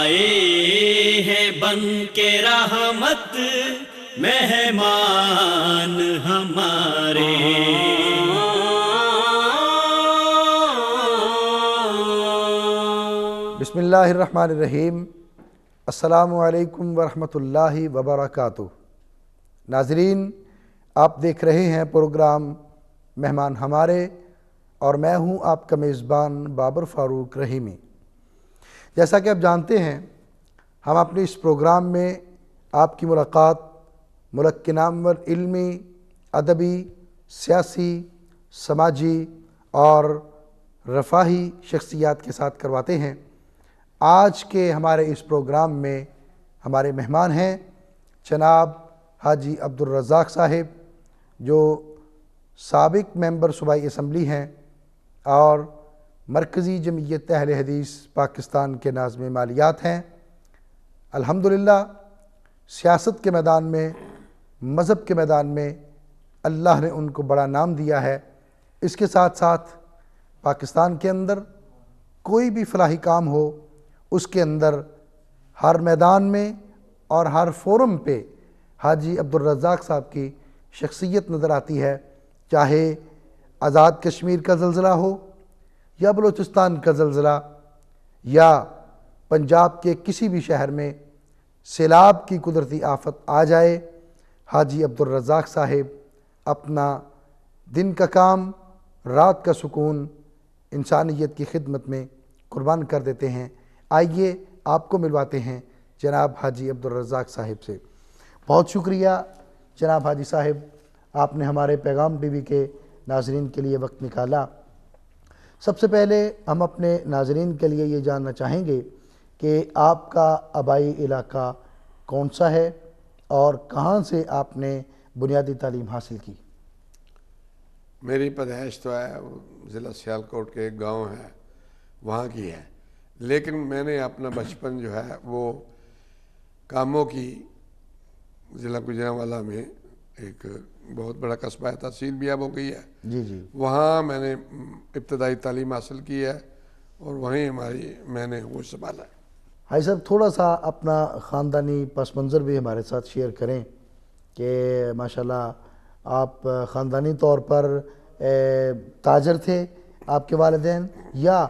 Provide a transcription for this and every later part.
آئے ہیں بن کے رحمت مہمان ہمارے. بسم اللہ الرحمن الرحیم. السلام علیکم ورحمۃ اللہ وبرکاتہ. ناظرین، آپ دیکھ رہے ہیں پروگرام مہمان ہمارے، اور میں ہوں آپ کا میزبان بابر فاروق رحیمی. جیسا کہ آپ جانتے ہیں، ہم اپنے اس پروگرام میں آپ کی ملاقات ملک کے نامور علمی، ادبی، سیاسی، سماجی اور رفاہی شخصیات کے ساتھ کرواتے ہیں. آج کے ہمارے اس پروگرام میں ہمارے مہمان ہیں جناب حاجی عبدالرزاق صاحب، جو سابق ممبر صوبائی اسمبلی ہیں اور مرکزی جمعیت اہل حدیث پاکستان کے ناظم مالیات ہیں. الحمدللہ سیاست کے میدان میں، مذہب کے میدان میں اللہ نے ان کو بڑا نام دیا ہے. اس کے ساتھ ساتھ پاکستان کے اندر کوئی بھی فلاحی کام ہو، اس کے اندر ہر میدان میں اور ہر فورم پہ حاجی عبدالرزاق صاحب کی شخصیت نظر آتی ہے. چاہے آزاد کشمیر کا زلزلہ ہو، یا بلوچستان کا زلزلہ، یا پنجاب کے کسی بھی شہر میں سیلاب کی قدرتی آفت آ جائے، حاجی عبدالرزاق صاحب اپنا دن کا کام، رات کا سکون انسانیت کی خدمت میں قربان کر دیتے ہیں. آئیے آپ کو ملواتے ہیں جناب حاجی عبدالرزاق صاحب سے. بہت شکریہ جناب حاجی صاحب، آپ نے ہمارے پیغام ٹی وی کے ناظرین کے لیے وقت نکالا. سب سے پہلے ہم اپنے ناظرین کے لیے یہ جاننا چاہیں گے کہ آپ کا آبائی علاقہ کون سا ہے اور کہاں سے آپ نے بنیادی تعلیم حاصل کی؟ میری پیدائش تو ہے ضلع سیالکوٹ کے ایک گاؤں ہے، وہاں کی ہے، لیکن میں نے اپنا بچپن جو ہے وہ کاموں کی ضلع گوجرانوالا میں ایک بہت بڑا قصبہ ہے، تحصیل بھی اب ہو گئی ہے. جی وہاں میں نے ابتدائی تعلیم حاصل کی ہے اور وہیں میں نے ہوش سنبھالا ہے. حاجی صاحب، تھوڑا سا اپنا خاندانی پس منظر بھی ہمارے ساتھ شیئر کریں کہ ماشاءاللہ آپ خاندانی طور پر تاجر تھے آپ کے والدین، یا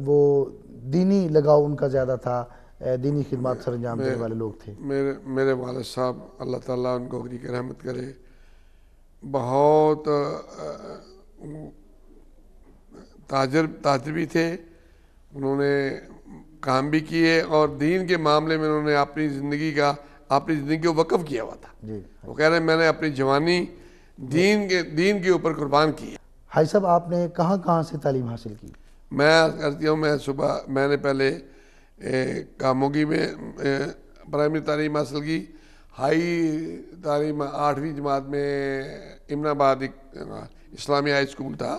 وہ دینی لگاؤ ان کا زیادہ تھا، دینی خدمات سر انجام دینے والے لوگ تھے؟ میرے والد صاحب اللہ تعالیٰ ان کو غنی کی رحمت کرے، بہت تاجر بھی تھے. انہوں نے کام بھی کیے اور دین کے معاملے میں انہوں نے اپنی زندگی کو وقف کیا ہوا تھا. وہ کہہ رہے ہیں میں نے اپنی جوانی دین کے اوپر قربان کی ہے. حاجی صاحب، آپ نے کہاں سے تعلیم حاصل کی؟ میں کرتی ہوں، میں نے پہلے کاموگی میں پرائمری تعلیم حاصل کی. ہائی تعلیم 8ویں جماعت میں امن آباد ایک اسلامی ہائی اسکول تھا،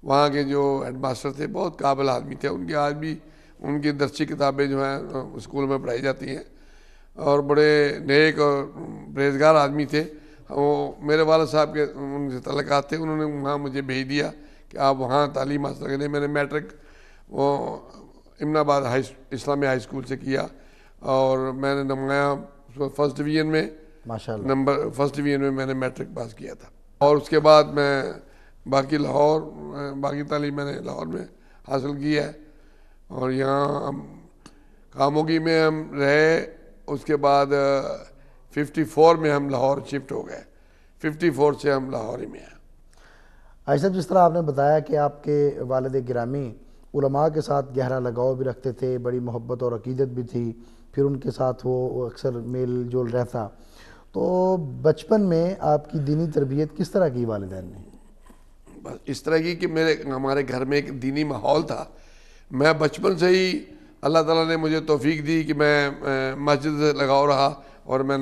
وہاں کے جو ہیڈ ماسٹر تھے بہت قابل آدمی تھے. ان کے آج بھی ان کی درسی کتابیں جو ہیں اسکول میں پڑھائی جاتی ہیں، اور بڑے نیک اور پرہیزگار آدمی تھے. وہ میرے والد صاحب کے ان سے تعلقات تھے، انہوں نے وہاں مجھے بھیج دیا کہ آپ وہاں تعلیم حاصل کریں. میں نے میٹرک وہ امن آباد اسلامی ہائی اسکول سے کیا، اور میں نے نمایاں فرسٹ ڈویژن میں فرسٹ ڈویژن میں میں نے میٹرک پاس کیا تھا. اور اس کے بعد میں باقی تعلیم میں نے لاہور میں حاصل کی ہے. اور یہاں ہم کاموگی میں ہم رہے، اس کے بعد 54 میں ہم لاہور شفٹ ہو گئے. 54 سے ہم لاہور ہی میں ہیں. حاجی صاحب، جس طرح آپ نے بتایا کہ آپ کے والد گرامی علماء کے ساتھ گہرا لگاؤ بھی رکھتے تھے، بڑی محبت اور عقیدت بھی تھی، پھر ان کے ساتھ وہ اکثر میل جول رہتا، تو بچپن میں آپ کی دینی تربیت کس طرح کی والدین نے؟ بس اس طرح کی کہ ہمارے گھر میں ایک دینی ماحول تھا. میں بچپن سے ہی اللہ تعالیٰ نے مجھے توفیق دی کہ میں مسجد سے لگاؤ رہا، اور میں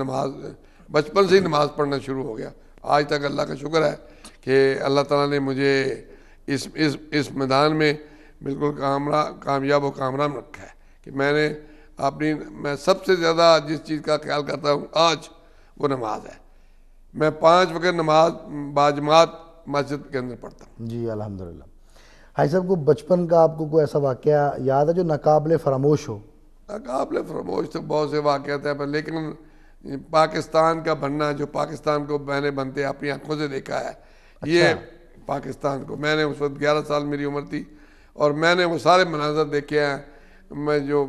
بچپن سے ہی نماز پڑھنا شروع ہو گیا. آج تک اللہ کا شکر ہے کہ اللہ تعالیٰ نے مجھے اس میدان میں بالکل کامیاب و کامران رکھا ہے کہ میں سب سے زیادہ جس چیز کا خیال کرتا ہوں آج وہ نماز ہے. میں 5 وقت نماز باجماعت مسجد کے اندر پڑھتا ہوں. جی الحمدللہ. حاجی صاحب کو بچپن کا آپ کو کوئی ایسا واقعہ یاد ہے جو ناقابل فراموش ہو؟ قابل فراموش تو بہت سے واقعات ہیں، پر لیکن پاکستان کا بننا، جو پاکستان کو میں نے بنتے اپنی آنکھوں سے دیکھا ہے، یہ پاکستان کو میں نے اس وقت 11 سال میری عمر تھی، اور میں نے وہ سارے مناظر دیکھے ہیں. میں جو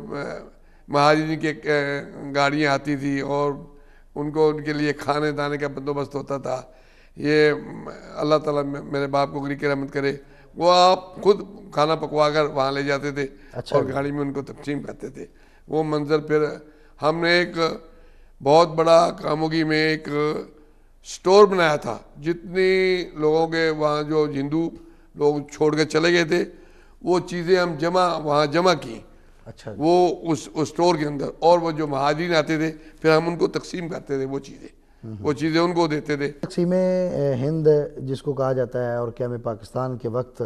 مہاجرین کی گاڑیاں آتی تھی اور ان کو ان کے لیے کھانے دانے کا بندوبست ہوتا تھا. یہ اللہ تعالیٰ میرے باپ کو گری کی رحمت کرے، وہ آپ خود کھانا پکوا کر وہاں لے جاتے تھے اور گاڑی میں ان کو تقسیم کرتے تھے. وہ منظر پھر ہم نے ایک بہت بڑا کاموگی میں ایک سٹور بنایا تھا. جتنی لوگوں کے وہاں جو ہندو لوگ چھوڑ کے چلے گئے تھے وہ چیزیں ہم وہاں جمع کی، اچھا وہ اس سٹور کے اندر. اور وہ جو مہاجرین آتے تھے پھر ہم ان کو تقسیم کرتے تھے، وہ چیزیں ان کو دیتے تھے. تقسیم ہند جس کو کہا جاتا ہے اور قیام پاکستان کے وقت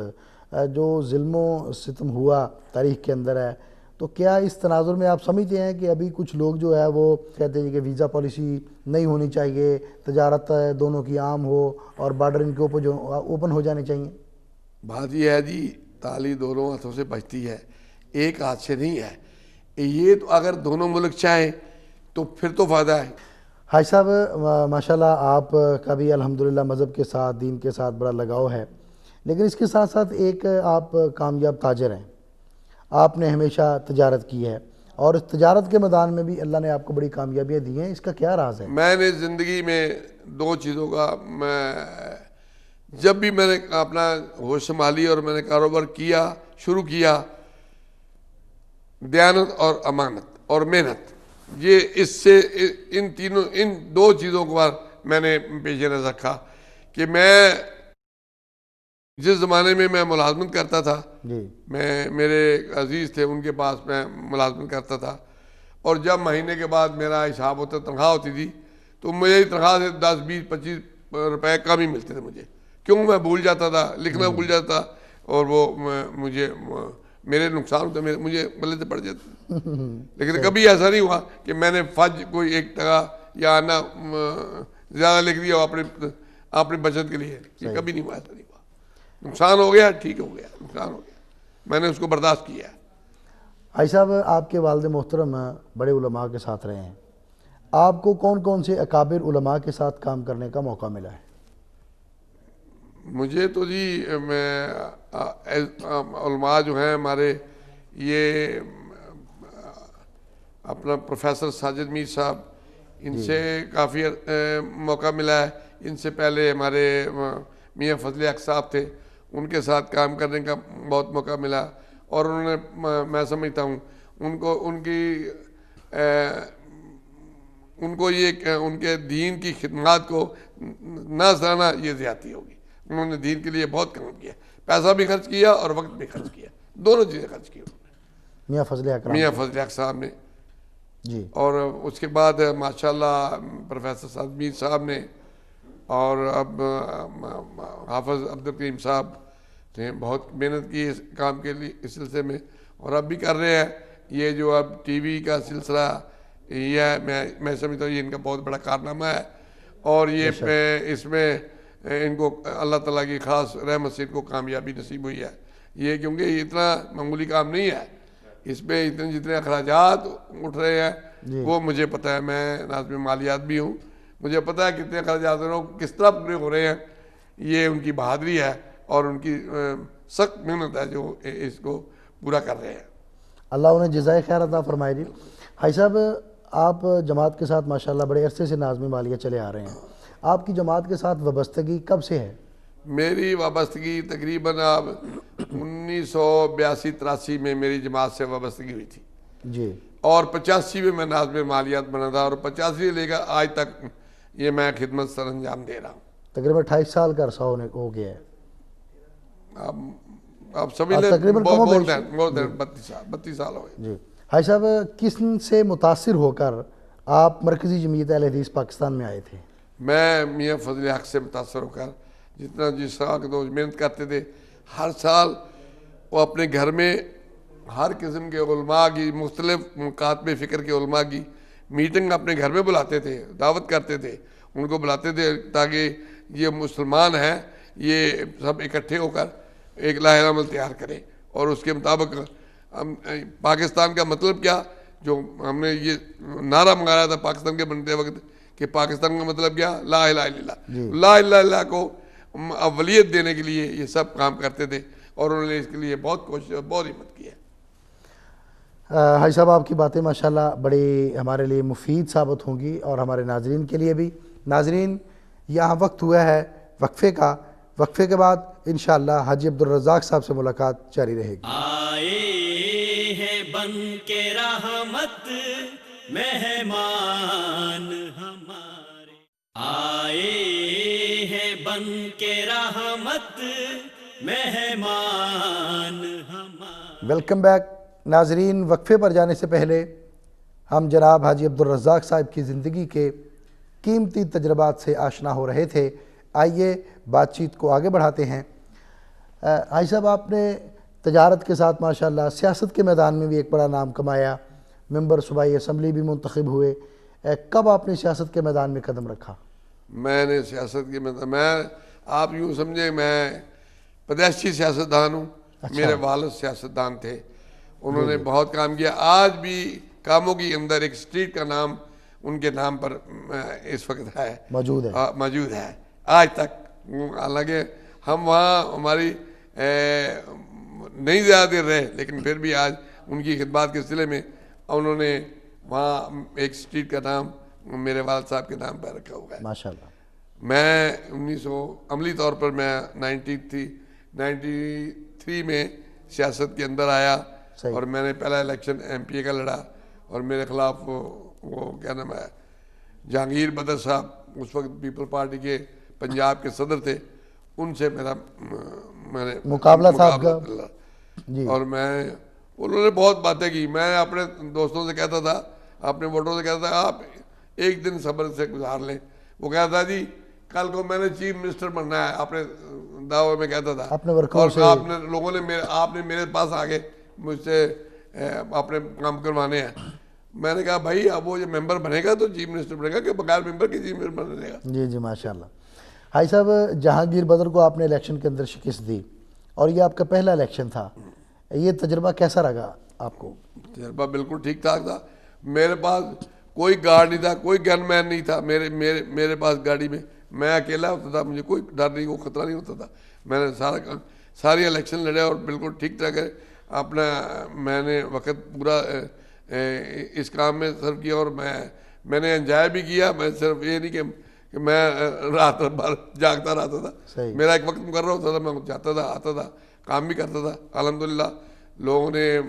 جو ظلم و ستم ہوا تاریخ کے اندر ہے، تو کیا اس تناظر میں آپ سمجھتے ہیں کہ ابھی کچھ لوگ جو ہے وہ کہتے ہیں کہ ویزا پالیسی نہیں ہونی چاہیے، تجارت دونوں کی عام ہو اور بارڈر ان کے اوپن ہو جانے چاہیے؟ بات یہ ہے جی، تالی دونوں ہاتھوں سے بجتی ہے، ایک ہاتھ سے نہیں ہے. یہ تو اگر دونوں ملک چاہیں تو پھر تو فائدہ ہے. حاج صاحب ماشاءاللہ آپ کا بھی الحمدللہ مذہب کے ساتھ، دین کے ساتھ بڑا لگاؤ ہے، لیکن اس کے ساتھ ساتھ ایک آپ کامیاب تاجر ہیں. آپ نے ہمیشہ تجارت کی ہے اور اس تجارت کے میدان میں بھی اللہ نے آپ کو بڑی کامیابیاں دی ہیں. اس کا کیا راز ہے؟ میں نے زندگی میں دو چیزوں کا، جب بھی میں نے اپنا ہوش سنبھالی اور میں نے کاروبار شروع کیا، دیانت اور امانت اور محنت، یہ ان دو چیزوں کو میں نے پیش نظر رکھا. کہ میں جس زمانے میں ملازمت کرتا تھا، جی میرے عزیز تھے ان کے پاس میں ملازمت کرتا تھا، اور جب مہینے کے بعد میرا حساب ہوتا، تنخواہ ہوتی تھی، تو مجھے تنخواہ سے 10 20 25 روپے کم ہی ملتے تھے. مجھے کیوں؟ میں بھول جاتا تھا، لکھنا بھول جاتا تھا، اور وہ میرے نقصان ہوتا، مجھے غلطی پڑ جاتی. لیکن کبھی ایسا نہیں ہوا کہ میں نے فج کوئی 1 ٹکا یا آنا زیادہ لکھ دیا اپنی بچت کے لیے. یہ کبھی نہیں ہوا، ایسا نہیں ہوا. نقصان ہو گیا، ٹھیک ہو گیا، نقصان ہو گیا، میں نے اس کو برداشت کیا. حاج صاحب آپ کے والد محترم بڑے علماء کے ساتھ رہے ہیں، آپ کو کون کون سے اکابر علماء کے ساتھ کام کرنے کا موقع ملا ہے؟ مجھے تو جی علماء جو ہیں ہمارے، یہ اپنا پروفیسر ساجد میر صاحب، ان سے کافی موقع ملا ہے. ان سے پہلے ہمارے میاں فضل حق صاحب تھے، ان کے ساتھ کام کرنے کا بہت موقع ملا. اور انہوں نے، میں سمجھتا ہوں ان کو یہ ان کے دین کی خدمات کو نہ سرانا یہ زیادتی ہوگی. انہوں نے دین کے لیے بہت کام کیا، پیسہ بھی خرچ کیا اور وقت بھی خرچ کیا، دونوں چیزیں خرچ کی انہوں نے، میاں فضل حق صاحب نے. جی. اور اس کے بعد ماشاءاللہ پروفیسر ساجد میر صاحب نے، اور اب حافظ عبدالکریم صاحب نے بہت محنت کی اس کام کے لیے، اس سلسلے میں، اور اب بھی کر رہے ہیں. یہ جو اب ٹی وی کا سلسلہ، یہ میں سمجھتا ہوں یہ ان کا بہت بڑا کارنامہ ہے. اور یہ اس میں ان کو اللہ تعالیٰ کی خاص رحمت سے ان کو کامیابی نصیب ہوئی ہے. یہ کیونکہ یہ اتنا معمولی کام نہیں ہے، اس میں جتنے اخراجات اٹھ رہے ہیں وہ مجھے پتہ ہے. میں ناظم مالیات بھی ہوں، مجھے پتہ ہے کتنے اخراجات کس طرح پورے ہو رہے ہیں. یہ ان کی بہادری ہے اور ان کی سخت محنت ہے جو اس کو پورا کر رہے ہیں. اللہ انہیں جزائے خیر عطا فرمائے. جی حاج صاحب آپ جماعت کے ساتھ ماشاءاللہ بڑے عرصے سے ناظم مالیہ چلے آ رہے ہیں، آپ کی جماعت کے ساتھ وابستگی کب سے ہے؟ میری وابستگی تقریباً اب 1982-83 میں میری جماعت سے وابستگی ہوئی تھی جی. اور 85 میں ناظم مالیات بنا تھا، اور 85 لے کر آج تک یہ میں خدمت سر انجام دے رہا ہوں. تقریباً 28 سال کا عرصہ ہو گیا ہے. اب سمجھ لیں تقریباً 32 سال ہو گئے. جی حاج صاحب کس سے متاثر ہو کر آپ مرکزی جمعیت اہل حدیث پاکستان میں آئے تھے؟ میں میاں فضل حق سے متاثر ہو کر، جتنا جس طرح کے دوست محنت کرتے تھے، ہر سال وہ اپنے گھر میں ہر قسم کے علماء کی، مختلف مکاتب فکر کے علماء کی میٹنگ اپنے گھر میں بلاتے تھے، دعوت کرتے تھے، ان کو بلاتے تھے تاکہ یہ مسلمان ہیں یہ سب اکٹھے ہو کر ایک لاہر عمل تیار کریں. اور اس کے مطابق پاکستان کا مطلب کیا جو ہم نے یہ نعرہ منگایا تھا پاکستان کے بنتے وقت کہ پاکستان کا مطلب کیا، لا الہ الا اللہ، لا الہ الا اللہ کو اولیت دینے کے لیے یہ سب کام کرتے تھے، اور انہوں نے اس کے لیے بہت کوشش اور بہت ہمت کی ہے۔ حاجی صاحب آپ کی باتیں ماشاءاللہ بڑی ہمارے لیے مفید ثابت ہوں گی اور ہمارے ناظرین کے لیے بھی۔ ناظرین یہاں وقت ہوا ہے وقفے کا، وقفے کے بعد انشاءاللہ حاجی عبدالرزاق صاحب سے ملاقات جاری رہے گی۔ آئے ہیں بن کے رحمت مہمان ہمارے، آئے ہیں بن کے رحمت مہمان ہمارے۔ ویلکم بیک ناظرین، وقفے پر جانے سے پہلے ہم جناب حاجی عبدالرزاق صاحب کی زندگی کے قیمتی تجربات سے آشنا ہو رہے تھے۔ آئیے بات چیت کو آگے بڑھاتے ہیں۔ حاجی صاحب آپ نے تجارت کے ساتھ ماشاءاللہ سیاست کے میدان میں بھی ایک بڑا نام کمایا، ممبر صوبائی اسمبلی بھی منتخب ہوئے۔ کب آپ نے سیاست کے میدان میں قدم رکھا؟ میں نے سیاست کے میں آپ یوں سمجھے میں پیدائشی سیاستدان ہوں۔ میرے والد سیاستدان تھے، انہوں نے بہت کام کیا۔ آج بھی کاموں کے اندر ایک اسٹریٹ کا نام ان کے نام پر اس وقت ہے، موجود ہے آج تک۔ حالانکہ ہم وہاں ہماری نہیں زیادہ دیر رہے، لیکن پھر بھی آج ان کی خدمات کے سلسلے میں انہوں نے وہاں ایک اسٹریٹ کا نام میرے والد صاحب کے نام پر رکھا ہوا ہے ماشاءاللہ۔ میں 1900 عملی طور پر میں 93 میں سیاست کے اندر آیا، اور میں نے پہلا الیکشن ایم پی اے کا لڑا، اور میرے خلاف وہ کیا نام ہے جہانگیر بدر صاحب اس وقت پیپل پارٹی کے پنجاب کے صدر تھے، ان سے میرا مقابلہ تھا آپ کا جی۔ اور انہوں نے بہت باتیں کی۔ میں اپنے دوستوں سے کہتا تھا، اپنے ووٹروں سے کہتا تھا آپ ایک دن صبر سے گزار لیں۔ وہ کہتا تھا جی کل کو میں نے چیف منسٹر بننا ہے، اپنے دعوے میں کہتا تھا، اور آپ نے لوگوں نے آپ نے میرے پاس آگے مجھ سے اپنے کام کروانے ہیں۔ میں نے کہا بھائی اب وہ جو ممبر بنے گا تو چیف منسٹر بنے گا، کہ بغیر ممبر کے چیف منسٹر بنے گا۔ جی جی ماشاءاللہ۔ حاجی صاحب جہانگیر بدر کو آپ نے الیکشن کے اندر شکست دی، اور یہ آپ کا پہلا الیکشن تھا، یہ تجربہ کیسا رہا آپ کو؟ تجربہ بالکل ٹھیک ٹھاک تھا۔ میرے پاس کوئی گارڈ نہیں تھا، کوئی گن مین نہیں تھا میرے پاس گاڑی میں، میں اکیلا ہوتا تھا، مجھے کوئی ڈر نہیں، کوئی خطرہ نہیں ہوتا تھا۔ میں نے ساری الیکشن لڑے اور بالکل ٹھیک ٹھاک اپنا میں نے وقت پورا اس کام میں صرف کیا، اور میں نے انجوائے بھی کیا۔ میں صرف یہ نہیں کہ میں رات بھر جاگتا رہتا تھا، میرا ایک وقت مقرر ہوتا تھا، میں جاتا تھا، آتا تھا، کام بھی کرتا تھا۔ الحمدللہ لوگوں نے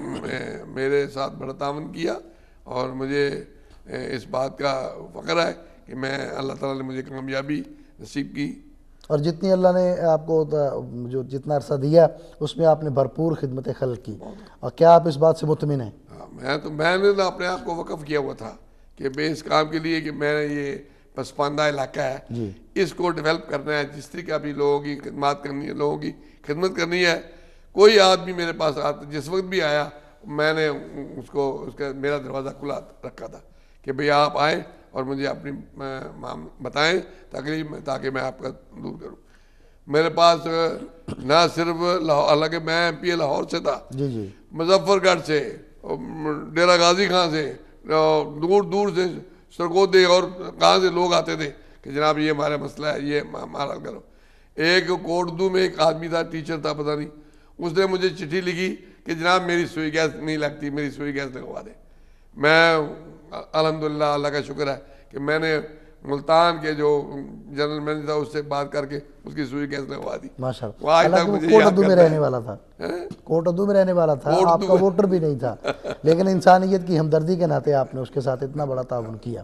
میرے ساتھ بڑا تعاون کیا، اور مجھے اس بات کا فخر ہے کہ میں اللہ تعالیٰ نے مجھے کامیابی نصیب کی۔ اور جتنی اللہ نے آپ کو جو جتنا عرصہ دیا اس میں آپ نے بھرپور خدمت خلق کی، اور کیا آپ اس بات سے مطمئن ہیں؟ میں نے اپنے آپ کو وقف کیا ہوا تھا کہ میں اس کام کے لیے کہ میں نے یہ پسماندہ علاقہ ہے، اس کو ڈیولپ کرنا ہے، جس طریقہ بھی لوگوں کی خدمات کرنی ہے، لوگوں کی خدمت کرنی ہے۔ کوئی آدمی میرے پاس جس وقت بھی آیا میں نے اس کا میرا دروازہ کھلا رکھا تھا کہ بھئی آپ آئیں اور مجھے اپنی بتائیں تقریب میں، تاکہ میں آپ کا دور کروں۔ میرے پاس نہ صرف حالانکہ میں ایم پی اے لاہور سے تھا، مظفر گڑھ سے، ڈیرہ غازی خان سے، دور دور سے سرگودے اور کہاں سے لوگ آتے تھے کہ جناب یہ ہمارا مسئلہ ہے، یہ ہمارا حل کرو۔ ایک کوٹدو میں ایک آدمی تھا، ٹیچر تھا پتہ نہیں، اس نے مجھے چٹھی لکھی کہ جناب میری سوئی گیس نہیں لگتی، میری سوئی گیس لگوا دے۔ میں الحمدللہ اللہ کا شکر ہے کہ میں نے ملتان کے جو جنرل مینیجر تھا اس سے بات کر کے اس کی سوئی گیس لگوا دی۔ ماشاءاللہ، حالانکہ وہ کوٹ ادو میں رہنے والا تھا، کوٹ ادو میں رہنے والا تھا، آپ کا ووٹر بھی نہیں تھا، لیکن انسانیت کی ہمدردی کے ناطے آپ نے اس کے ساتھ اتنا بڑا تعاون کیا۔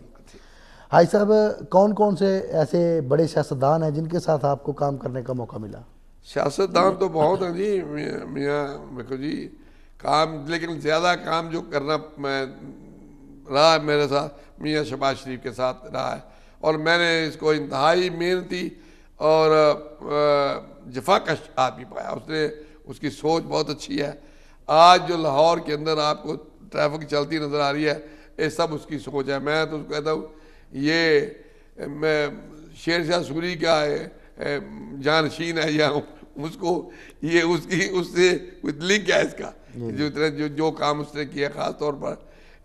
حاجی صاحب کون کون سے ایسے بڑے سیاستدان ہیں جن کے ساتھ آپ کو کام کرنے کا موقع ملا؟ سیاستدان تو بہت ہیں جی، میاں دیکھو جی کام، لیکن زیادہ کام جو کرنا میں رہا ہے میرے ساتھ میاں شہباز شریف کے ساتھ رہا ہے، اور میں نے اس کو انتہائی محنتی اور جفاکش آدمی پایا۔ اس کی سوچ بہت اچھی ہے۔ آج جو لاہور کے اندر آپ کو ٹریفک چلتی نظر آ رہی ہے، یہ سب اس کی سوچ ہے۔ میں تو کہتا ہوں یہ شیر شاہ سوری کا جانشین ہے، یا اس کو یہ اس سے لنک ہے اس کا، جو کام اس نے کیا خاص طور پر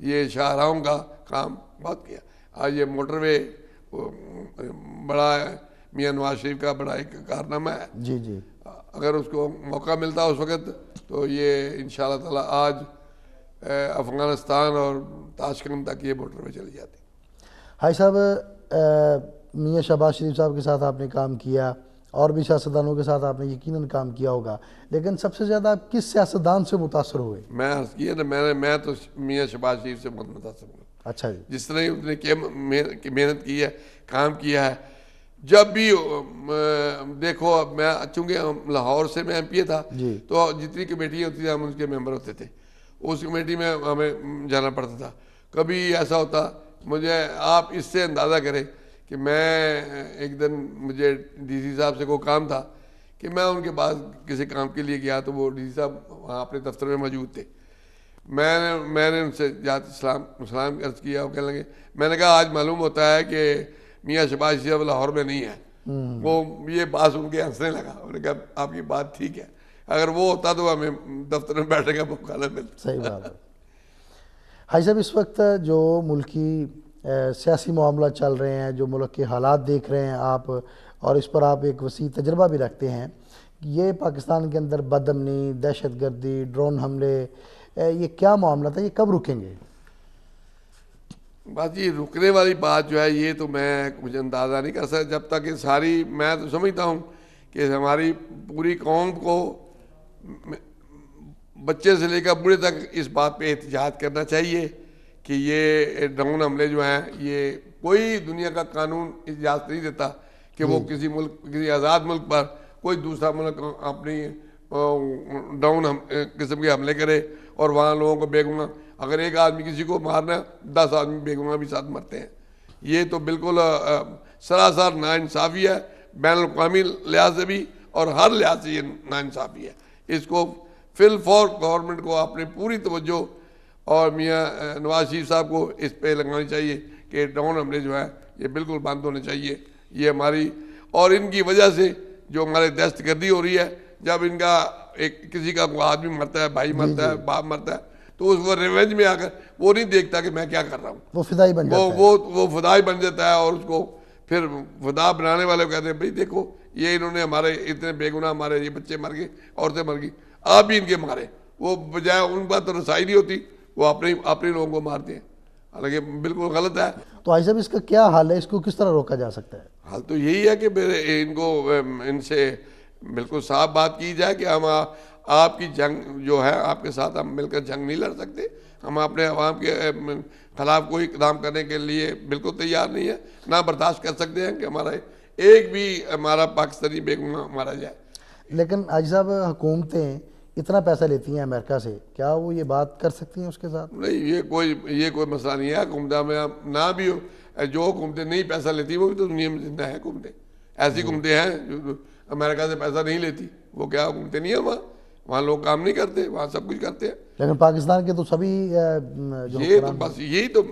یہ شاہراہوں کا کام بہت کیا. آج یہ موٹر وے بڑا میاں نواز شریف کا بڑا ایک کارنامہ ہے. جی جی. اگر اس کو موقع ملتا اس وقت تو یہ انشاءاللہ تعالی آج افغانستان اور تاشقند تک یہ موٹر وے چلی جاتی. حاجی صاحب میاں شہباز شریف صاحب کے ساتھ آپ نے کام کیا اور بھی سیاستدانوں کے ساتھ آپ نے یقیناً کام کیا ہوگا, لیکن سب سے زیادہ آپ کس سیاستدان سے متاثر ہوئے؟ میں عرض کیا نا میں تو میاں شہباز شریف سے بہت متاثر ہوں. اچھا جی. جس طرح اس نے محنت کی ہے, کام کیا ہے. جب بھی دیکھو میں چونکہ لاہور سے میں MP تھا تو جتنی کمیٹیاں ہوتی تھیں ہم اس کے ممبر ہوتے تھے. اس کمیٹی میں ہمیں جانا پڑتا تھا. کبھی ایسا ہوتا, مجھے آپ اس سے اندازہ کریں کہ میں ایک دن مجھے DC صاحب سے کوئی کام تھا کہ میں ان کے پاس کسی کام کے لیے گیا تو وہ DC صاحب وہاں اپنے دفتر میں موجود تھے. میں نے ان سے سلام عرض کیا. وہ کہنے لگے, میں نے کہا آج معلوم ہوتا ہے کہ میاں شہباز شریف لاہور میں نہیں ہے. وہ یہ بات سن کے ہنسنے لگا. انہوں نے کہا آپ کی بات ٹھیک ہے, اگر وہ ہوتا تو ہمیں دفتر میں بیٹھنے کا موقع نہ ملتا. صحیح بات ہے. حاجی صاحب اس وقت جو ملکی سیاسی معاملات چل رہے ہیں, جو ملک کے حالات دیکھ رہے ہیں آپ, اور اس پر آپ ایک وسیع تجربہ بھی رکھتے ہیں, یہ پاکستان کے اندر بد امنی, دہشت گردی, ڈرون حملے, یہ کیا معاملہ تھا, یہ کب رکیں گے؟ بس یہ رکنے والی بات جو ہے یہ تو میں مجھے اندازہ نہیں کر سکتا جب تک کہ ساری, میں تو سمجھتا ہوں کہ ہماری پوری قوم کو بچے سے لے کر بوڑھے تک اس بات پہ احتجاج کرنا چاہیے کہ یہ ڈرون حملے جو ہیں یہ کوئی دنیا کا قانون اجازت نہیں دیتا کہ وہ کسی ملک, کسی آزاد ملک پر کوئی دوسرا ملک اپنی ڈرون قسم کے حملے کرے اور وہاں لوگوں کو بے گناہ, اگر ایک آدمی کسی کو مارنا 10 آدمی بے گناہ بھی ساتھ مرتے ہیں. یہ تو بالکل سراسر ناانصافی ہے, بین الاقوامی لحاظ سے بھی اور ہر لحاظ سے یہ ناانصافی ہے. اس کو فی الفور گورنمنٹ کو اپنی پوری توجہ اور میاں نواز شریف صاحب کو اس پہ لگانی چاہیے کہ ڈرون حملے جو ہیں یہ بالکل بند ہونے چاہیے. یہ ہماری, اور ان کی وجہ سے جو ہمارے دہشت گردی ہو رہی ہے, جب ان کا کسی کا آدمی مرتا ہے, بھائی مرتا ہے, باپ مرتا ہے, تو اس وہ ریونج میں آ کر وہ نہیں دیکھتا کہ میں کیا کر رہا ہوں, وہ فدائی بن جاتا ہے. وہ فدائی بن جاتا ہے. اور اس کو پھر فدا بنانے والے کو کہتے ہیں بھائی دیکھو یہ انہوں نے ہمارے اتنے بے گناہ ہمارے یہ بچے مر گئے, عورتیں مر گئی, آپ بھی ان کے مارے. وہ بجائے ان پر تو رسائی نہیں ہوتی, وہ اپنے لوگوں کو مارتے ہیں, حالانکہ بالکل غلط ہے. تو حاج صاحب اس کا کیا حل ہے, اس کو کس طرح روکا جا سکتا ہے؟ حل تو یہی ہے کہ ان کو ان سے بالکل صاف بات کی جائے کہ ہم آپ کی جنگ جو ہے آپ کے ساتھ ہم مل کر جنگ نہیں لڑ سکتے, ہم اپنے عوام کے خلاف کوئی اقدام کرنے کے لیے بالکل تیار نہیں ہے, نہ برداشت کر سکتے ہیں کہ ہمارا ایک بھی ہمارا پاکستانی بے گناہ مارا جائے. لیکن حاجی صاحب حکومتیں اتنا پیسہ لیتی ہیں امریکہ سے, کیا وہ یہ بات کر سکتی ہیں اس کے ساتھ؟ نہیں, یہ کوئی مسئلہ نہیں ہے. حکومتیں میں نہ بھی جو حکومتیں نہیں پیسہ لیتی وہ بھی تو دنیا میں زندہ ہیں. حکومتیں ایسی حکومتیں ہیں جو امریکہ سے پیسہ نہیں لیتی, وہ کیا حکومتیں نہیں ہیں وہاں لوگ کام نہیں کرتے, وہاں سب کچھ کرتے ہیں. لیکن پاکستان کے تو سبھی یہ تو بس یہی تو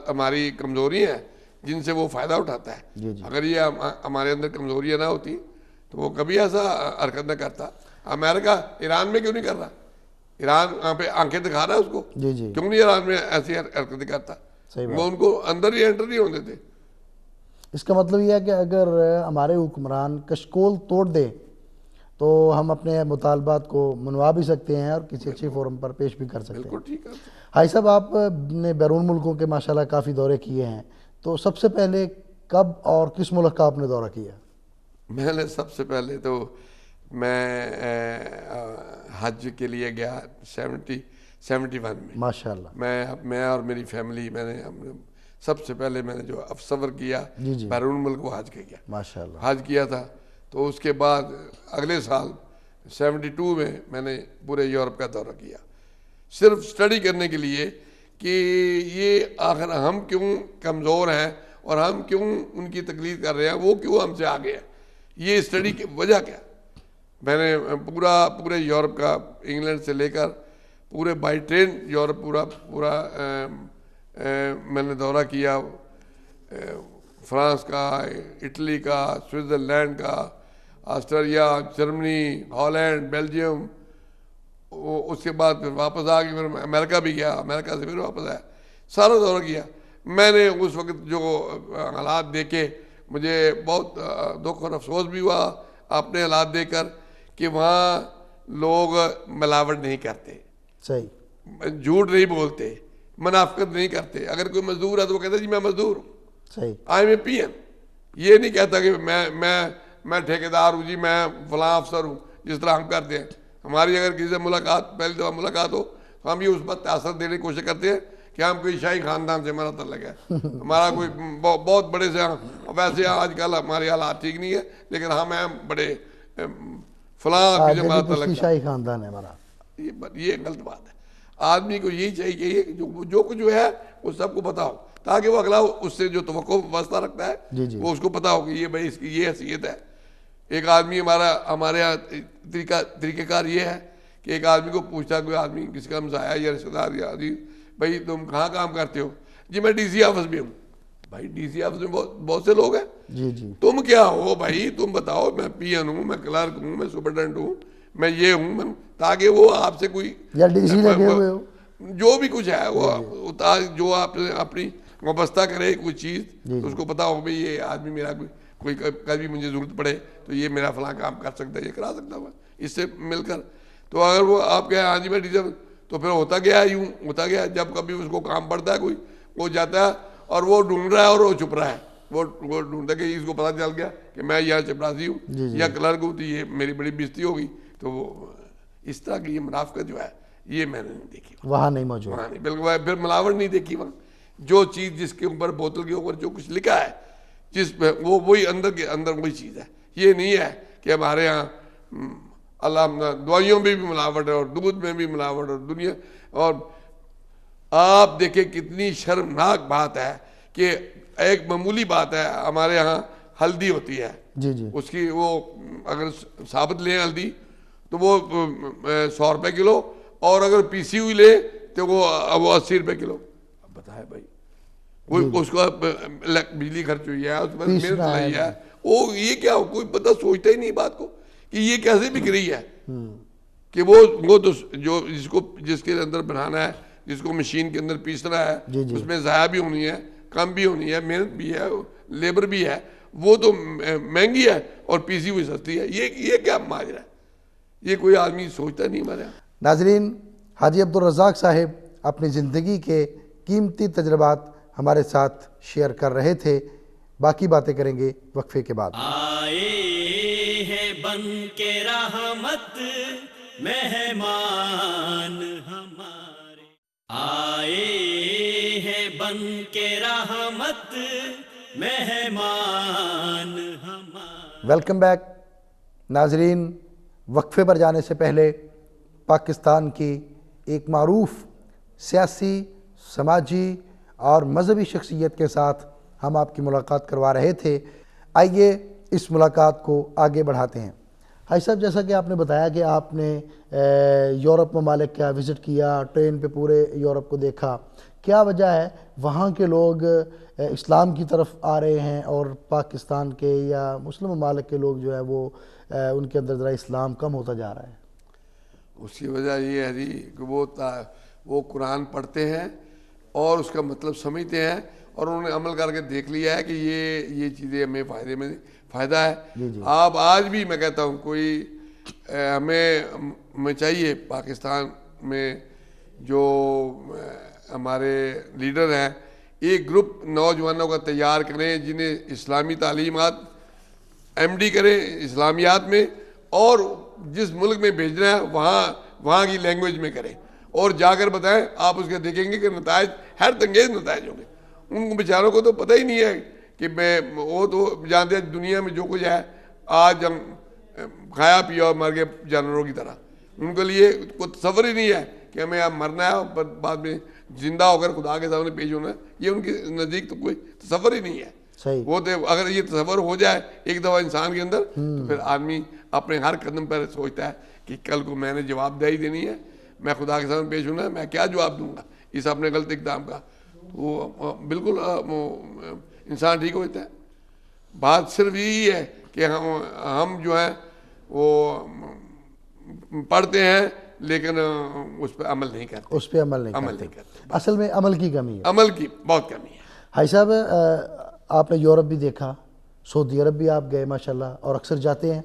ہماری کمزوری ہیں جن سے وہ فائدہ اٹھاتا ہے. اگر یہ ہمارے اندر کمزوریاں نہ ہوتی تو وہ کبھی ایسا حرکت نہ کرتا. امریکہ ایران میں کیوں نہیں کر رہا؟ ایران وہاں پہ آنکھیں دکھا رہا ہے اس کو, کیوں نہیں ایران میں ایسی حرکتیں کرتا؟ وہ ان کو اندر ہی انٹر نہیں ہونے دیتے. اس کا مطلب یہ ہے کہ اگر ہمارے حکمران کشکول توڑ دے تو ہم اپنے مطالبات کو منوا بھی سکتے ہیں اور کسی اچھے فورم پر پیش بھی کر سکتے ہیں. بالکل ٹھیک ہے. حاجی صاحب آپ نے بیرون ملکوں کے ماشاءاللہ کافی دورے کیے ہیں, تو سب سے پہلے کب اور کس ملک کا آپ نے دورہ کیا؟ میں نے سب سے پہلے تو میں حج کے لیے گیا 71 میں. ماشاءاللہ. میں اور میری فیملی, میں نے سب سے پہلے میں نے جو سفر کیا بیرون ملک وہ حج کے گیا. ماشاءاللہ. حج کیا تھا. تو اس کے بعد اگلے سال 72 میں نے پورے یورپ کا دورہ کیا, صرف سٹڈی کرنے کے لیے کہ یہ آخر ہم کیوں کمزور ہیں اور ہم کیوں ان کی تقلید کر رہے ہیں, وہ کیوں ہم سے آگے ہیں, یہ سٹڈی کی وجہ کیا. میں نے پورے یورپ کا, انگلینڈ سے لے کر پورے بائی ٹرین یورپ پورا میں نے دورہ کیا. فرانس کا, اٹلی کا, سوئٹزرلینڈ کا, آسٹریا, جرمنی, ہالینڈ, بیلجیم, اس کے بعد پھر واپس آ کے پھر امریکہ بھی گیا, امریکہ سے پھر واپس آیا, سارا دورہ کیا. میں نے اس وقت جو حالات دیکھے مجھے بہت دکھ اور افسوس بھی ہوا اپنے حالات دیکھ کر کہ وہاں لوگ ملاوٹ نہیں کرتے, صحیح, جھوٹ نہیں بولتے, منافقت نہیں کرتے. اگر کوئی مزدور ہے تو وہ کہتا ہے جی میں مزدور ہوں, صحیح, I am a P M. یہ نہیں کہتا کہ میں ٹھیکیدار ہوں جی, میں فلاں افسر ہوں, جس طرح ہم کرتے ہیں. ہماری اگر کسی سے ملاقات پہلی دفعہ ملاقات ہو تو ہم یہ اس پر تاثر دینے کی کوشش کرتے ہیں کہ ہم کوئی شاہی خاندان سے ہمارا تعلق ہے, ہمارا کوئی بہت بڑے سے. ویسے آج کل ہمارے حالات ٹھیک نہیں ہے لیکن ہم ہیں بڑے فلاں کی سے ہمارا تعلق ہے, شاہی خاندان ہے ہمارا. یہ غلط بات ہے. آدمی کو یہی چاہیے کہ جو کچھ جو ہے وہ سب کو پتا ہو, تاکہ وہ اگلا اس سے جو توقع واسطہ رکھتا ہے وہ اس کو پتا ہو کہ یہ بھائی اس کی یہ حیثیت ہے. ایک آدمی ہمارے یہاں طریقہ کار یہ ہے کہ ایک آدمی کو پوچھتا, کوئی آدمی کسی کا ہمسایہ یا رشتے دار یا عزیز, بھائی تم کہاں کام کرتے ہو؟ جی میں ڈی سی آفس میں ہوں. بھائی ڈی سی آفس میں بہت سے لوگ ہیں, جی جی, تم کیا ہو بھائی, تم بتاؤ. میں پی این ہوں, میں کلرک ہوں, میں سپرنٹینڈنٹ ہوں, میں یہ ہوں, تاکہ وہ آپ سے کوئی یا ڈی سی لگے ہوئے ہو, جو بھی کچھ ہے وہ جو آپ اپنی وابستہ کرے کوئی چیز, اس کو پتا ہو بھائی یہ آدمی میرا کوئی کبھی مجھے ضرورت پڑے تو یہ میرا فلاں کام کر سکتا ہے, یہ کرا سکتا ہوں اس سے مل کر. تو اگر وہ آپ کہیں ہاں جی میں ٹیچر, تو پھر ہوتا گیا یوں ہوتا گیا. جب کبھی اس کو کام پڑتا ہے کوئی, وہ جاتا ہے اور وہ ڈھونڈ رہا ہے اور وہ چھپ رہا ہے, وہ ڈھونڈتا ہے کہ اس کو پتہ چل گیا کہ میں یہاں چپراسی ہوں یا کلرک ہوں, تو یہ میری بڑی بےزتی ہوگی. تو وہ اس طرح کی یہ منافقت جو ہے یہ میں نے نہیں دیکھی وہاں نہیں موجود, وہاں نہیں, بالکل. پھر ملاوٹ نہیں دیکھی وہاں. جو چیز جس کے اوپر بوتل کے اوپر جو کچھ لکھا ہے جس پہ وہ وہی اندر کے اندر وہی چیز ہے. یہ نہیں ہے کہ ہمارے یہاں اللہ دوائیوں میں بھی ملاوٹ ہے اور دودھ میں بھی ملاوٹ اور دنیا. اور آپ دیکھیں کتنی شرمناک بات ہے کہ ایک معمولی بات ہے, ہمارے یہاں ہلدی ہوتی ہے, جی جی, اس کی وہ اگر ثابت لیں ہلدی تو وہ 100 روپے کلو, اور اگر پیسی ہوئی لے تو وہ 80 روپے کلو. اب بتائے بھائی, اس کو بجلی خرچ ہوئی ہے, اس پر محنت لگی ہے, وہ یہ کیا کوئی پتہ سوچتا ہی نہیں بات کو کہ یہ کیسے بک رہی ہے. کہ وہ تو جو جس کے اندر بنانا ہے, جس کو مشین کے اندر پیسنا ہے, اس میں ضائع بھی ہونی ہے, کم بھی ہونی ہے, محنت بھی ہے, لیبر بھی ہے, وہ تو مہنگی ہے اور پیسی ہوئی سستی ہے. یہ کیا ماجرا ہے, یہ کوئی آدمی سوچتا نہیں ہمارے یہاں. ناظرین, حاجی عبدالرزاق صاحب اپنی زندگی کے قیمتی تجربات ہمارے ساتھ شیئر کر رہے تھے. باقی باتیں کریں گے وقفے کے بعد. آئے ہیں بن کے رحمت مہمان ہمارے, آئے ہیں بن کے رحمت مہمان ہمارے. Welcome back. ناظرین, وقفے پر جانے سے پہلے پاکستان کی ایک معروف سیاسی, سماجی اور مذہبی شخصیت کے ساتھ ہم آپ کی ملاقات کروا رہے تھے. آئیے اس ملاقات کو آگے بڑھاتے ہیں. حاجی صاحب, جیسا کہ آپ نے بتایا کہ آپ نے یورپ ممالک کا وزٹ کیا, ٹرین پہ پورے یورپ کو دیکھا, کیا وجہ ہے وہاں کے لوگ اسلام کی طرف آ رہے ہیں اور پاکستان کے یا مسلم ممالک کے لوگ جو ہے وہ ان کے اندر ذرا اسلام کم ہوتا جا رہا ہے؟ اس کی وجہ یہ ہے جی کہ وہ قرآن پڑھتے ہیں اور اس کا مطلب سمجھتے ہیں, اور انہوں نے عمل کر کے دیکھ لیا ہے کہ یہ چیزیں ہمیں فائدہ ہے. آپ آج بھی میں کہتا ہوں کوئی ہمیں چاہیے پاکستان میں جو ہمارے لیڈر ہیں, ایک گروپ نوجوانوں کا تیار کریں جنہیں اسلامی تعلیمات ایم ڈی کریں اسلامیات میں, اور جس ملک میں بھیجنا ہے وہاں کی لینگویج میں کریں, اور جا کر بتائیں. آپ اس کے دیکھیں گے کہ نتائج حیرت انگیز نتائج ہوں گے. ان بیچاروں کو تو پتہ ہی نہیں ہے کہ وہ تو جانتے ہیں دنیا میں جو کچھ ہے آج ہم کھایا پیا اور مر گئے جانوروں کی طرح. ان کے لیے کوئی تصور ہی نہیں ہے کہ ہمیں اب مرنا ہے اور بعد میں زندہ ہو کر خدا کے سامنے پیش ہونا ہے. یہ ان کے نزدیک تو کوئی تصور ہی نہیں ہے. وہ تو اگر یہ تصور ہو جائے ایک دفعہ انسان کے اندر, تو پھر آدمی اپنے ہر قدم پر سوچتا ہے کہ کل کو میں نے جواب دہی دینی ہے, میں خدا کے سامنے پیش ہونا ہے, میں کیا جواب دوں گا اس اپنے غلط اقدام کا. وہ بالکل انسان ٹھیک ہوتا ہے. بات صرف یہی ہے کہ ہم جو ہیں وہ پڑھتے ہیں لیکن اس پہ عمل نہیں کرتے. اس پہ عمل نہیں کرتے. اصل میں عمل کی کمی ہے. عمل کی بہت کمی ہے. حاجی صاحب آپ نے یورپ بھی دیکھا, سعودی عرب بھی آپ گئے ماشاءاللہ اور اکثر جاتے ہیں,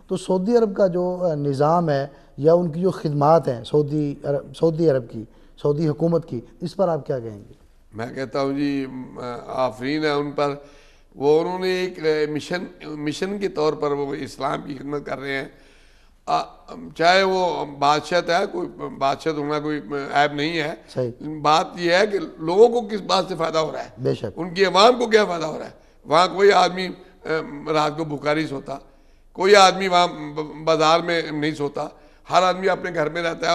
تو سعودی عرب کا جو نظام ہے یا ان کی جو خدمات ہیں سعودی عرب کی, سعودی حکومت کی, اس پر آپ کیا کہیں گے؟ میں کہتا ہوں جی آفرین ہے ان پر. وہ انہوں نے ایک مشن کے طور پر وہ اسلام کی خدمت کر رہے ہیں. چاہے وہ بادشاہ ہے, کوئی بادشاہ ہونا کوئی عیب نہیں ہے. صحیح. بات یہ ہے کہ لوگوں کو کس بات سے فائدہ ہو رہا ہے, بے شک, ان کی عوام کو کیا فائدہ ہو رہا ہے. وہاں کوئی آدمی رات کو بھوکا نہیں سوتا, کوئی آدمی وہاں بازار میں نہیں سوتا, ہر آدمی اپنے گھر میں رہتا ہے.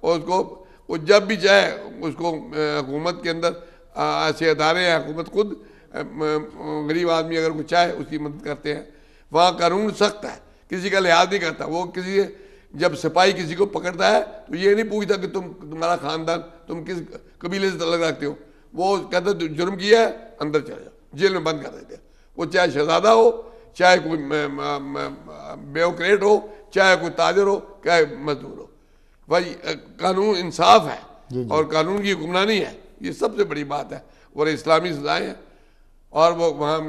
اور اس کو وہ جب بھی چاہے اس کو حکومت کے اندر ایسے ادارے ہیں, حکومت خود غریب آدمی اگر کوئی چاہے اس کی مدد کرتے ہیں. وہاں قانون سخت ہے, کسی کا لحاظ نہیں کرتا. وہ جب سپاہی کسی کو پکڑتا ہے تو یہ نہیں پوچھتا کہ تمہارا خاندان تم کس قبیلے سے تعلق رکھتے ہو. وہ کہتا ہے جرم کیا ہے اندر چلے جاؤ, جیل میں بند کر دیتے ہیں. وہ چاہے شہزادہ ہو, چاہے کوئی بیوکریٹ ہو, چاہے کوئی تاجر ہو, چاہے مزدور ہو. بھائی قانون انصاف ہے اور قانون کی حکمرانی ہے, یہ سب سے بڑی بات ہے. اور اسلامی سزائیں ہیں, اور وہ وہاں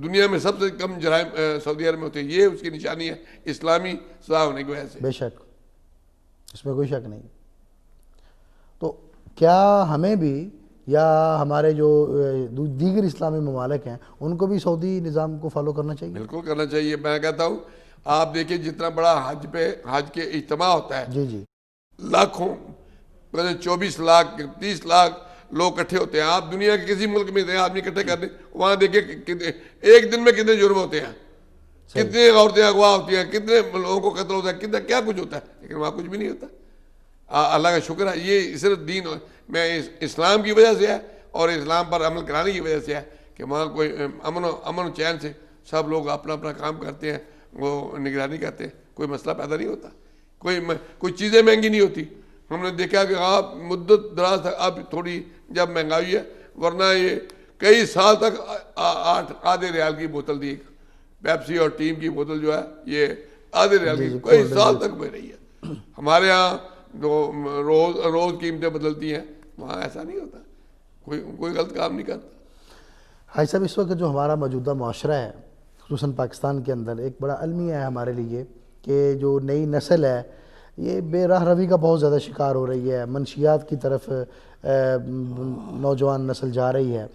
دنیا میں سب سے کم جرائم سعودی عرب میں ہوتے ہیں. یہ اس کی نشانی ہے اسلامی سزا ہونے کی وجہ سے. بے شک, اس میں کوئی شک نہیں. تو کیا ہمیں بھی یا ہمارے جو دیگر اسلامی ممالک ہیں ان کو بھی سعودی نظام کو فالو کرنا چاہیے؟ بالکل کرنا چاہیے. میں کہتا ہوں آپ دیکھیں جتنا بڑا حج کے اجتماع ہوتا ہے, جی جی, لاکھوں 24 لاکھ 30 لاکھ لوگ اکٹھے ہوتے ہیں. آپ دنیا کے کسی ملک میں آدمی اکٹھے کر دیں, وہاں دیکھیں ایک دن میں کتنے جرم ہوتے ہیں, کتنی عورتیں اغوا ہوتی ہیں, کتنے لوگوں کو قتل ہوتا ہے, کتنا کیا کچھ ہوتا ہے, لیکن وہاں کچھ بھی نہیں ہوتا. اللہ کا شکر ہے. یہ صرف دین میں اسلام کی وجہ سے ہے اور اسلام پر عمل کرانے کی وجہ سے ہے کہ وہاں کوئی امن و چین سے سب لوگ اپنا اپنا کام کرتے ہیں, وہ نگرانی کرتے ہیں, کوئی مسئلہ پیدا نہیں ہوتا, کوئی چیزیں مہنگی نہیں ہوتی. ہم نے دیکھا کہ آپ مدت دراز تک اب تھوڑی جب مہنگائی ہے, ورنہ یہ کئی سال تک آدھے ریال کی بوتل دی, پیپسی اور ٹیم کی بوتل جو ہے یہ آدھے ریال کی کئی سال تک بہ رہی ہے. ہمارے ہاں جو روز قیمتیں بدلتی ہیں, وہاں ایسا نہیں ہوتا, کوئی غلط کام نہیں کرتا. حاجی صاحب اس وقت جو ہمارا موجودہ معاشرہ ہے خصوصاً پاکستان کے اندر ایک بڑا المیہ ہے ہمارے لیے کہ جو نئی نسل ہے یہ بے راہ روی کا بہت زیادہ شکار ہو رہی ہے, منشیات کی طرف نوجوان نسل جا رہی ہے.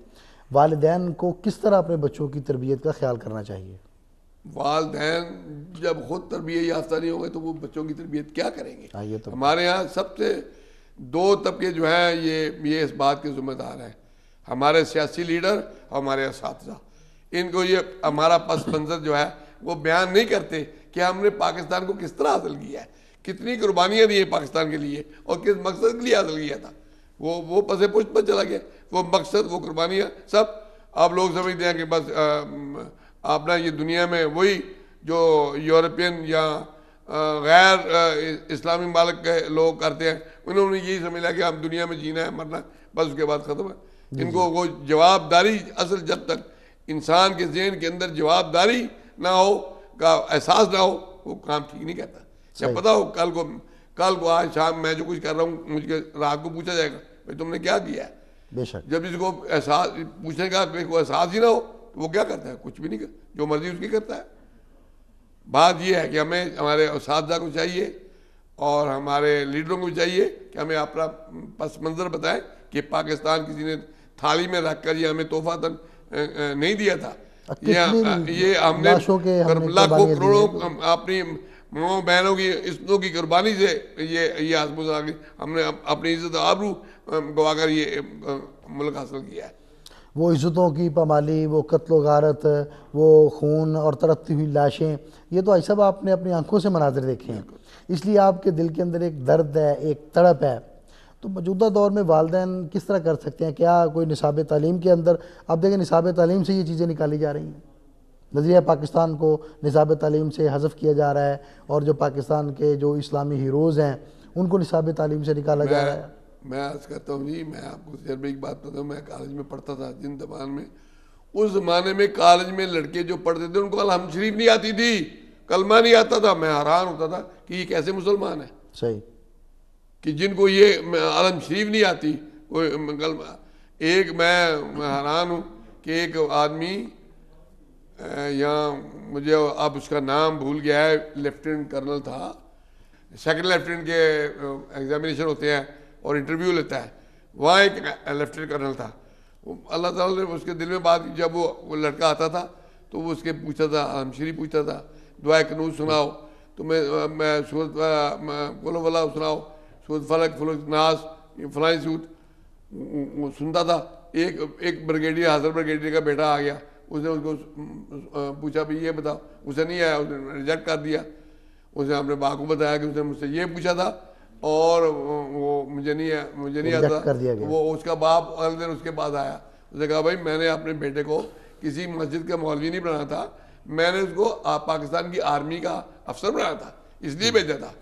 والدین کو کس طرح اپنے بچوں کی تربیت کا خیال کرنا چاہیے؟ والدین جب خود تربیت یافتہ نہیں ہوں گے تو وہ بچوں کی تربیت کیا کریں گے؟ ہمارے ہاں سب سے 2 طبقے جو ہیں یہ اس بات کے ذمہ دار ہیں, ہمارے سیاسی لیڈر اور ہمارے اساتذہ. ان کو یہ ہمارا پس منظر جو ہے وہ بیان نہیں کرتے کہ ہم نے پاکستان کو کس طرح حاصل کیا ہے, کتنی قربانیاں دی ہیں پاکستان کے لیے اور کس مقصد کے لیے حاصل کیا تھا. وہ پس پشت پر چلا گیا. وہ مقصد, وہ قربانیاں سب آپ لوگ سمجھتے ہیں کہ بس اپنا یہ دنیا میں وہی جو یورپین یا غیر اسلامی ممالک کے لوگ کرتے ہیں, انہوں نے یہی سمجھ لیا کہ ہم دنیا میں جینا ہے, مرنا بس اس کے بعد ختم ہے. ان کو وہ جواب داری, اصل جب تک انسان کے ذہن کے اندر جواب داری نہ ہو, کا احساس نہ ہو, وہ کام ٹھیک نہیں کرتا. جب پتا ہو کل کو آج شام میں جو کچھ کر رہا ہوں مجھے رات کو پوچھا جائے گا بھائی تم نے کیا کیا ہے. بے شک. جب اس کو احساس پوچھنے کا کوئی احساس ہی نہ ہو تو وہ کیا کرتا ہے, کچھ بھی نہیں کرتا, جو مرضی اس کی کرتا ہے. بات یہ ہے کہ ہمیں ہمارے اساتذہ کو چاہیے اور ہمارے لیڈروں کو چاہیے کہ ہمیں اپنا پس منظر بتائیں کہ پاکستان کسی نے تھالی میں رکھ کر یہ ہمیں تحفہ نہیں دیا تھا. یہ ہم نے لاکھوں کروڑوں اپنی ماؤں بہنوں کی عزتوں کی قربانی سے یہ حاصل آ گئی. ہم نے اپنی عزت آبرو گوا کر یہ ملک حاصل کیا ہے. وہ عزتوں کی پامالی, وہ قتل و غارت, وہ خون اور تڑپتی ہوئی لاشیں, یہ تو ایسا آپ نے اپنی آنکھوں سے مناظر دیکھے ہیں, اس لیے آپ کے دل کے اندر ایک درد ہے, ایک تڑپ ہے. تو موجودہ دور میں والدین کس طرح کر سکتے ہیں؟ کیا کوئی نصاب تعلیم کے اندر, آپ دیکھیں نصاب تعلیم سے یہ چیزیں نکالی جا رہی ہیں, نظریہ پاکستان کو نصاب تعلیم سے حذف کیا جا رہا ہے, اور جو پاکستان کے جو اسلامی ہیروز ہیں ان کو نصاب تعلیم سے نکالا جا رہا ہے. میں عرض کرتا ہوں جی, میں آپ کو تجربے کی بات بتاؤں, میں کالج میں پڑھتا تھا جن زمان میں, اس زمانے میں کالج میں لڑکے جو پڑھتے تھے ان کو الحمد شریف نہیں آتی تھی, کلمہ نہیں آتا تھا. میں حیران ہوتا تھا کہ یہ کیسے مسلمان ہیں. صحیح. کہ جن کو یہ عالم شریف نہیں آتی کوئی ایک میں حیران ہوں کہ ایک آدمی یہاں مجھے اب اس کا نام بھول گیا ہے، لیفٹیننٹ کرنل تھا، سیکنڈ لیفٹیننٹ کے ایگزامینیشن ہوتے ہیں اور انٹرویو لیتا ہے، وہاں ایک لیفٹیننٹ کرنل تھا، اللہ تعالیٰ نے اس کے دل میں بات کی، جب وہ لڑکا آتا تھا تو وہ اس کے پوچھتا تھا، عالم شریف پوچھتا تھا، دعائے قنوت سناؤ تو میں سورۃ قل هو اللہ سناؤ، سورۃ فلق فلق ناس فلاں سورت سنتا تھا۔ ایک بریگیڈیئر حضرت بریگیڈیئر کا بیٹا آ گیا، اس نے اس کو پوچھا بھی یہ بتاؤ، اسے نہیں آیا، اس نے ریجیکٹ کر دیا۔ اس نے اپنے باپ کو بتایا کہ اس نے مجھ سے یہ پوچھا تھا اور وہ مجھے نہیں آتا۔ وہ اس کا باپ اگلے دن اس کے پاس آیا، اس نے کہا بھائی میں نے اپنے بیٹے کو کسی مسجد کا مولوی نہیں بنانا تھا، میں نے اس کو پاکستان کی آرمی کا افسر بنانا تھا، اس لیے بھیجا تھا۔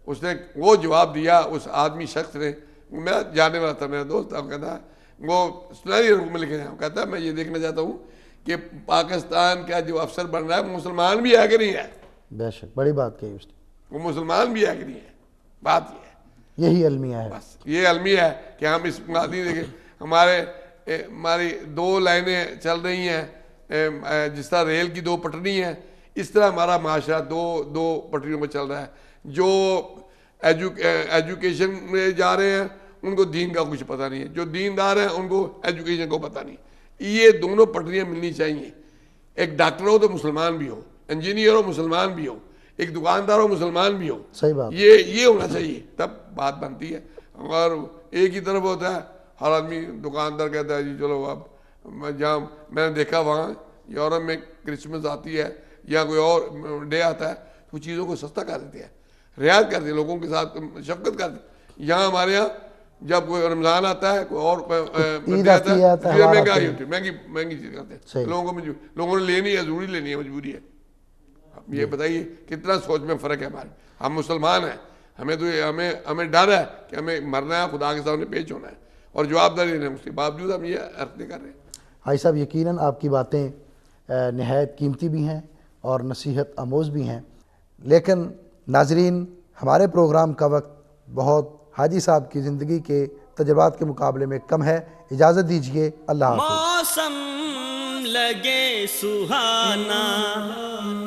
اس نے وہ جواب دیا اس آدمی شخص نے، میں جانے والا تھا، میرا دوست تھا، وہ کہتا ہے وہ سنہری روپ میں لکھے ہیں، وہ کہتا ہے میں یہ دیکھنا چاہتا ہوں کہ پاکستان کا جو افسر بن رہا ہے مسلمان بھی ہے کہ نہیں ہے۔ بے شک بڑی بات کہی اس نے، وہ مسلمان بھی ہے کہ نہیں ہے، بات یہ ہے، یہی المیہ ہے۔ بس یہ المیہ ہے کہ ہم اس مادی دیکھیں، ہماری دو لائنیں چل رہی ہیں، جس طرح ریل کی دو پٹری ہیں، اس طرح ہمارا معاشرہ دو پٹریوں میں چل رہا ہے۔ جو ایجوکیشن میں جا رہے ہیں ان کو دین کا کچھ پتہ نہیں ہے، جو دیندار ہیں ان کو ایجوکیشن کو پتہ نہیں۔ یہ دونوں پٹریاں ملنی چاہیے، ایک ڈاکٹر ہو تو مسلمان بھی ہو، انجینئر ہو مسلمان بھی ہو، ایک دکاندار ہو مسلمان بھی ہو، صحیح بات، یہ ہونا چاہیے، تب بات بنتی ہے۔ اور ایک ہی طرف ہوتا ہے، ہر آدمی دکاندار کہتا ہے جی چلو اب جہاں میں نے دیکھا وہاں یورپ میں کرسمس آتی ہے یا کوئی اور ڈے آتا ہے تو چیزوں کو سستا کر دیتے ہیں، رعایت کرتے ہیں، لوگوں کے ساتھ شفقت کرتے ہیں۔ یہاں ہمارے یہاں جب کوئی رمضان آتا ہے کوئی اور مہنگائی ہوتی ہے، مہنگی چیز کرتے ہیں، لوگوں نے لینی ہے، ضروری لینی ہے، مجبوری ہے۔ یہ بتائیے کتنا سوچ میں فرق ہے ہمارے۔ ہم مسلمان ہیں، ہمیں ڈر ہے کہ ہمیں مرنا ہے، خدا کے سامنے پیش ہونا ہے اور جواب داری لینا ہے، اس کے باوجود ہم یہ عرض نہیں کر رہے ہیں۔ حاجی صاحب یقیناً آپ کی باتیں نہایت قیمتی بھی ہیں اور نصیحت آموز بھی ہیں، لیکن ناظرین ہمارے پروگرام کا وقت بہت حاجی صاحب کی زندگی کے تجربات کے مقابلے میں کم ہے، اجازت دیجیے، اللہ حافظ۔ موسم لگے سہانا،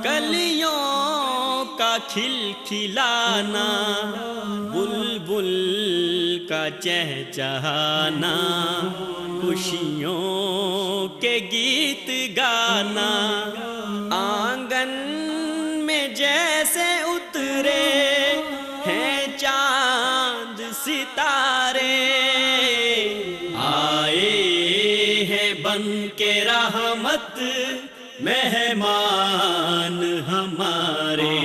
کلیوں کا کھلکھلانا، بلبل کا چہچہانا، خوشیوں کے گیت گانا، آنگن میں جیسے اترے ہیں چاند ستارے، آئے ہیں بن کے رحمت مہمان ہمارے۔